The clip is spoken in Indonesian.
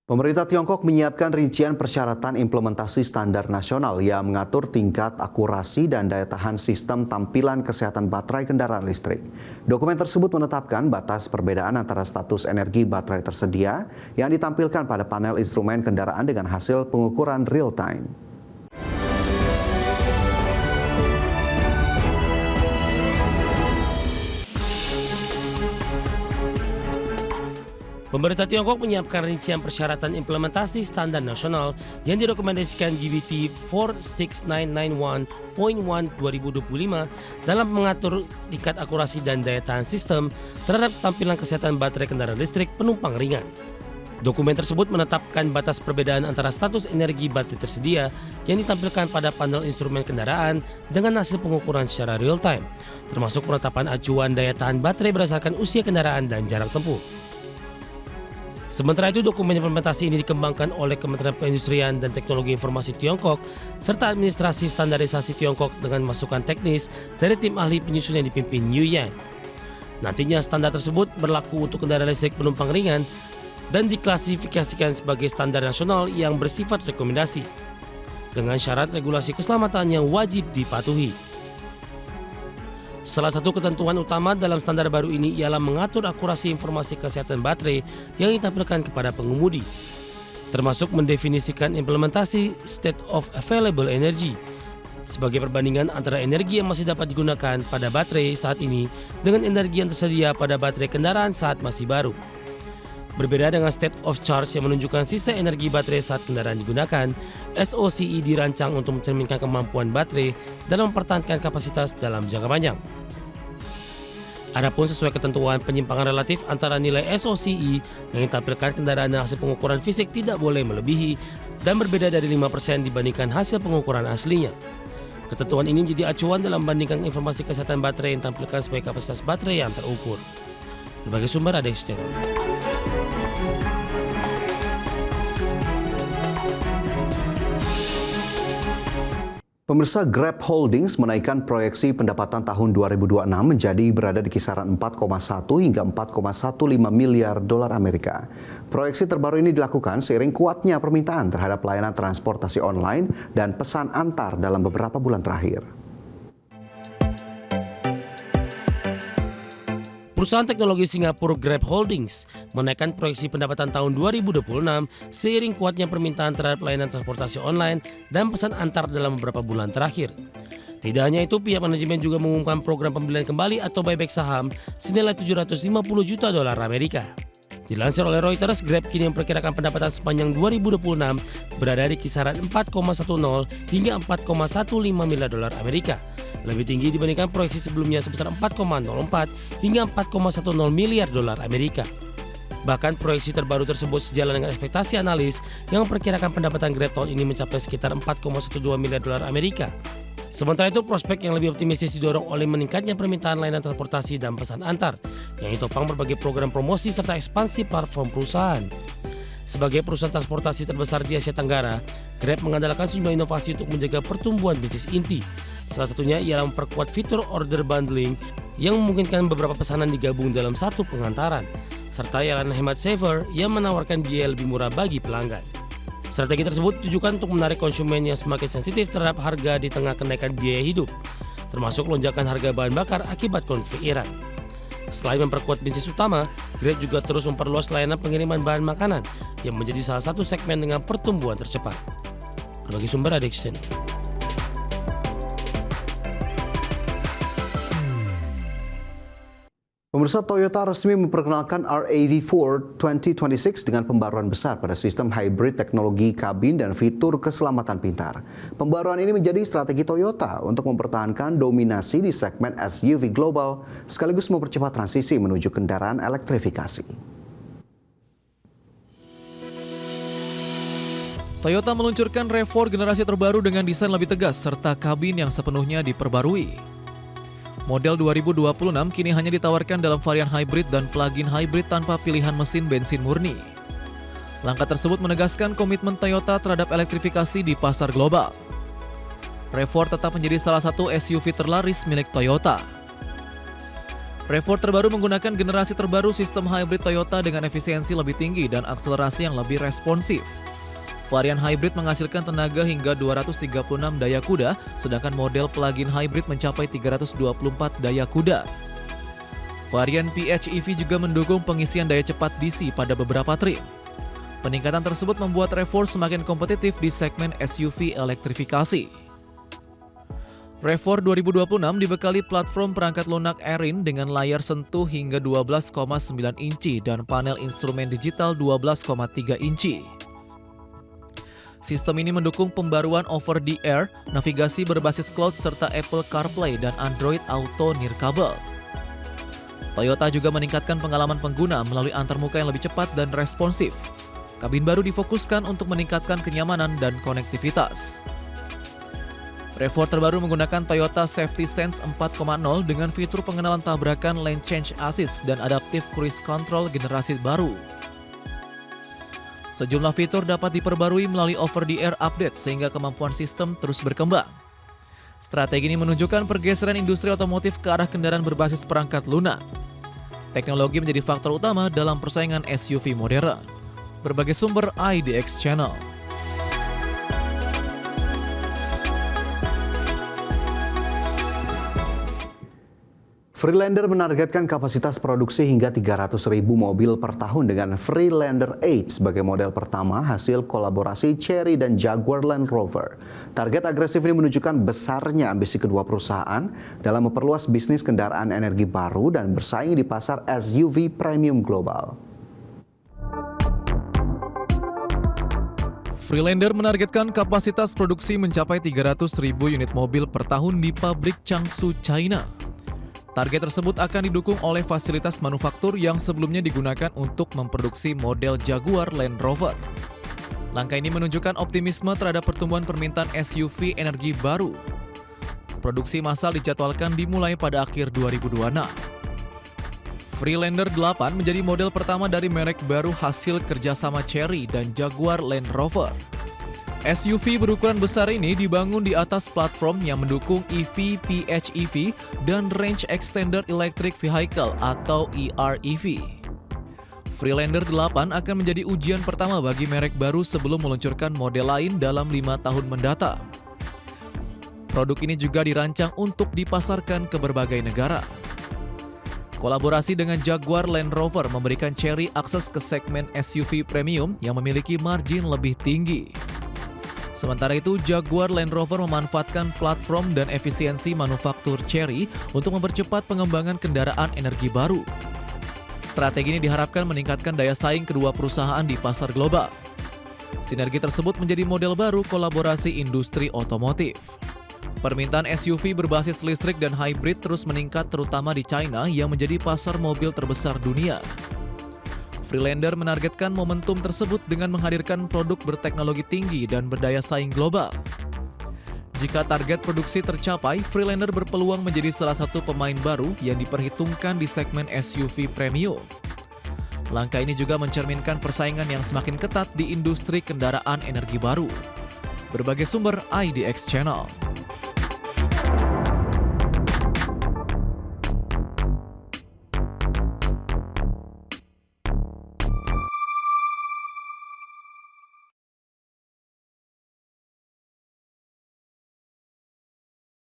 Pemerintah Tiongkok menyiapkan rincian persyaratan implementasi standar nasional yang mengatur tingkat akurasi dan daya tahan sistem tampilan kesehatan baterai kendaraan listrik. Dokumen tersebut menetapkan batas perbedaan antara status energi baterai tersedia yang ditampilkan pada panel instrumen kendaraan dengan hasil pengukuran real time. Pemerintah Tiongkok menyiapkan rincian persyaratan implementasi standar nasional yang direkomendasikan GBT 46991.1 2025 dalam mengatur tingkat akurasi dan daya tahan sistem terhadap tampilan kesehatan baterai kendaraan listrik penumpang ringan. Dokumen tersebut menetapkan batas perbedaan antara status energi baterai tersedia yang ditampilkan pada panel instrumen kendaraan dengan hasil pengukuran secara real time, termasuk penetapan acuan daya tahan baterai berdasarkan usia kendaraan dan jarak tempuh. Sementara itu, dokumen implementasi ini dikembangkan oleh Kementerian Perindustrian dan Teknologi Informasi Tiongkok serta Administrasi Standarisasi Tiongkok dengan masukan teknis dari tim ahli penyusun yang dipimpin Yu Yang. Nantinya standar tersebut berlaku untuk kendaraan listrik penumpang ringan dan diklasifikasikan sebagai standar nasional yang bersifat rekomendasi dengan syarat regulasi keselamatan yang wajib dipatuhi. Salah satu ketentuan utama dalam standar baru ini ialah mengatur akurasi informasi kesehatan baterai yang ditampilkan kepada pengemudi, termasuk mendefinisikan implementasi state of available energy sebagai perbandingan antara energi yang masih dapat digunakan pada baterai saat ini dengan energi yang tersedia pada baterai kendaraan saat masih baru. Berbeda dengan state of charge yang menunjukkan sisa energi baterai saat kendaraan digunakan, SOCE dirancang untuk mencerminkan kemampuan baterai dalam mempertahankan kapasitas dalam jangka panjang. Adapun sesuai ketentuan, penyimpangan relatif antara nilai SOCE yang ditampilkan kendaraan dan hasil pengukuran fisik tidak boleh melebihi dan berbeda dari 5% dibandingkan hasil pengukuran aslinya. Ketentuan ini menjadi acuan dalam membandingkan informasi kesehatan baterai yang ditampilkan sebagai kapasitas baterai yang terukur. Berbagai sumber ada di channel. Pemirsa, Grab Holdings menaikkan proyeksi pendapatan tahun 2026 menjadi berada di kisaran 4,1 hingga 4,15 miliar dolar Amerika. Proyeksi terbaru ini dilakukan seiring kuatnya permintaan terhadap layanan transportasi online dan pesan antar dalam beberapa bulan terakhir. Perusahaan teknologi Singapura Grab Holdings menaikkan proyeksi pendapatan tahun 2026 seiring kuatnya permintaan terhadap layanan transportasi online dan pesan antar dalam beberapa bulan terakhir. Tidak hanya itu, pihak manajemen juga mengumumkan program pembelian kembali atau buyback saham senilai 750 juta dolar Amerika. Dilansir oleh Reuters, Grab kini memperkirakan pendapatan sepanjang 2026 berada di kisaran 4,10 hingga 4,15 miliar dolar Amerika. Lebih tinggi dibandingkan proyeksi sebelumnya sebesar 4,04 hingga 4,10 miliar dolar Amerika. Bahkan proyeksi terbaru tersebut sejalan dengan ekspektasi analis yang memperkirakan pendapatan Grab tahun ini mencapai sekitar 4,12 miliar dolar Amerika. Sementara itu, prospek yang lebih optimistis didorong oleh meningkatnya permintaan layanan transportasi dan pesan antar yang ditopang berbagai program promosi serta ekspansi platform perusahaan. Sebagai perusahaan transportasi terbesar di Asia Tenggara, Grab mengandalkan sejumlah inovasi untuk menjaga pertumbuhan bisnis inti. Salah satunya ialah memperkuat fitur order bundling yang memungkinkan beberapa pesanan digabung dalam satu pengantaran, serta layanan hemat saver yang menawarkan biaya lebih murah bagi pelanggan. Strategi tersebut ditujukan untuk menarik konsumen yang semakin sensitif terhadap harga di tengah kenaikan biaya hidup, termasuk lonjakan harga bahan bakar akibat konflik Iran. Selain memperkuat bisnis utama, Grab juga terus memperluas layanan pengiriman bahan makanan yang menjadi salah satu segmen dengan pertumbuhan tercepat. Berbagai sumber ada di channel. Pemirsa, Toyota resmi memperkenalkan RAV4 2026 dengan pembaruan besar pada sistem hybrid teknologi kabin dan fitur keselamatan pintar. Pembaruan ini menjadi strategi Toyota untuk mempertahankan dominasi di segmen SUV global sekaligus mempercepat transisi menuju kendaraan elektrifikasi. Toyota meluncurkan RAV4 generasi terbaru dengan desain lebih tegas serta kabin yang sepenuhnya diperbarui. Model 2026 kini hanya ditawarkan dalam varian hybrid dan plug-in hybrid tanpa pilihan mesin bensin murni. Langkah tersebut menegaskan komitmen Toyota terhadap elektrifikasi di pasar global. RAV4 tetap menjadi salah satu SUV terlaris milik Toyota. RAV4 terbaru menggunakan generasi terbaru sistem hybrid Toyota dengan efisiensi lebih tinggi dan akselerasi yang lebih responsif. Varian hybrid menghasilkan tenaga hingga 236 daya kuda, sedangkan model plug-in hybrid mencapai 324 daya kuda. Varian PHEV juga mendukung pengisian daya cepat DC pada beberapa trim. Peningkatan tersebut membuat RAV4 semakin kompetitif di segmen SUV elektrifikasi. RAV4 2026 dibekali platform perangkat lunak Erin dengan layar sentuh hingga 12,9 inci dan panel instrumen digital 12,3 inci. Sistem ini mendukung pembaruan over-the-air, navigasi berbasis cloud serta Apple CarPlay dan Android Auto nirkabel. Toyota juga meningkatkan pengalaman pengguna melalui antarmuka yang lebih cepat dan responsif. Kabin baru difokuskan untuk meningkatkan kenyamanan dan konektivitas. RAV4 terbaru menggunakan Toyota Safety Sense 4.0 dengan fitur pengenalan tabrakan lane change assist dan adaptive cruise control generasi baru. Sejumlah fitur dapat diperbarui melalui over-the-air update sehingga kemampuan sistem terus berkembang. Strategi ini menunjukkan pergeseran industri otomotif ke arah kendaraan berbasis perangkat lunak. Teknologi menjadi faktor utama dalam persaingan SUV modern. Berbagai sumber IDX Channel. Freelander menargetkan kapasitas produksi hingga 300.000 mobil per tahun dengan Freelander 8 sebagai model pertama hasil kolaborasi Chery dan Jaguar Land Rover. Target agresif ini menunjukkan besarnya ambisi kedua perusahaan dalam memperluas bisnis kendaraan energi baru dan bersaing di pasar SUV premium global. Freelander menargetkan kapasitas produksi mencapai 300.000 unit mobil per tahun di pabrik Changshu, China. Target tersebut akan didukung oleh fasilitas manufaktur yang sebelumnya digunakan untuk memproduksi model Jaguar Land Rover. Langkah ini menunjukkan optimisme terhadap pertumbuhan permintaan SUV energi baru. Produksi massal dijadwalkan dimulai pada akhir 2026. Freelander 8 menjadi model pertama dari merek baru hasil kerjasama Chery dan Jaguar Land Rover. SUV berukuran besar ini dibangun di atas platform yang mendukung EV, PHEV, dan Range Extender Electric Vehicle atau EREV. Freelander 8 akan menjadi ujian pertama bagi merek baru sebelum meluncurkan model lain dalam 5 tahun mendatang. Produk ini juga dirancang untuk dipasarkan ke berbagai negara. Kolaborasi dengan Jaguar Land Rover memberikan Chery akses ke segmen SUV premium yang memiliki margin lebih tinggi. Sementara itu, Jaguar Land Rover memanfaatkan platform dan efisiensi manufaktur Chery untuk mempercepat pengembangan kendaraan energi baru. Strategi ini diharapkan meningkatkan daya saing kedua perusahaan di pasar global. Sinergi tersebut menjadi model baru kolaborasi industri otomotif. Permintaan SUV berbasis listrik dan hybrid terus meningkat terutama di China yang menjadi pasar mobil terbesar dunia. Freelander menargetkan momentum tersebut dengan menghadirkan produk berteknologi tinggi dan berdaya saing global. Jika target produksi tercapai, Freelander berpeluang menjadi salah satu pemain baru yang diperhitungkan di segmen SUV premium. Langkah ini juga mencerminkan persaingan yang semakin ketat di industri kendaraan energi baru. Berbagai sumber IDX Channel.